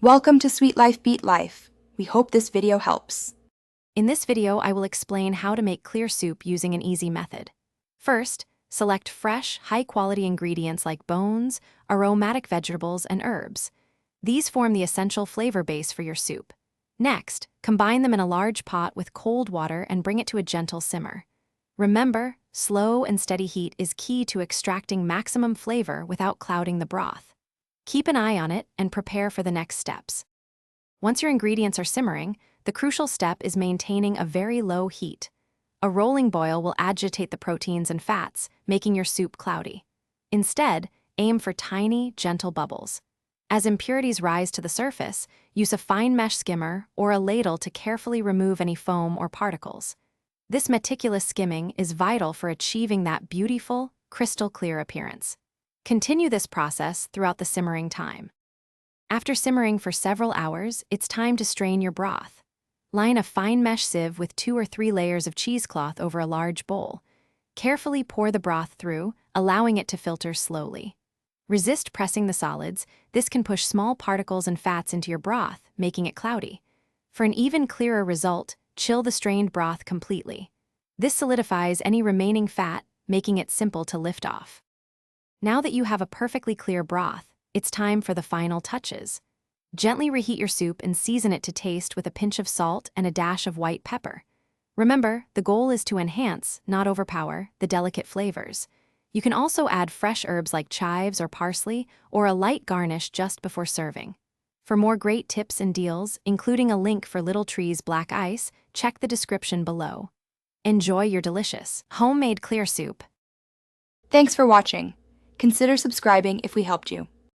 Welcome to Sweet Life Beat Life. We hope this video helps. In this video, I will explain how to make clear soup using an easy method. First, select fresh, high-quality ingredients like bones, aromatic vegetables, and herbs. These form the essential flavor base for your soup. Next, combine them in a large pot with cold water and bring it to a gentle simmer. Remember, slow and steady heat is key to extracting maximum flavor without clouding the broth. Keep an eye on it and prepare for the next steps. Once your ingredients are simmering, the crucial step is maintaining a very low heat. A rolling boil will agitate the proteins and fats, making your soup cloudy. Instead, aim for tiny, gentle bubbles. As impurities rise to the surface, use a fine mesh skimmer or a ladle to carefully remove any foam or particles. This meticulous skimming is vital for achieving that beautiful, crystal clear appearance. Continue this process throughout the simmering time. After simmering for several hours, it's time to strain your broth. Line a fine mesh sieve with 2 or 3 layers of cheesecloth over a large bowl. Carefully pour the broth through, allowing it to filter slowly. Resist pressing the solids. This can push small particles and fats into your broth, making it cloudy. For an even clearer result, chill the strained broth completely. This solidifies any remaining fat, making it simple to lift off. Now that you have a perfectly clear broth, it's time for the final touches. Gently reheat your soup and season it to taste with a pinch of salt and a dash of white pepper. Remember, the goal is to enhance, not overpower, the delicate flavors. You can also add fresh herbs like chives or parsley, or a light garnish just before serving. For more great tips and deals, including a link for Little Tree's black ice, check the description below. Enjoy your delicious, homemade clear soup. Thanks for watching. Consider subscribing if we helped you.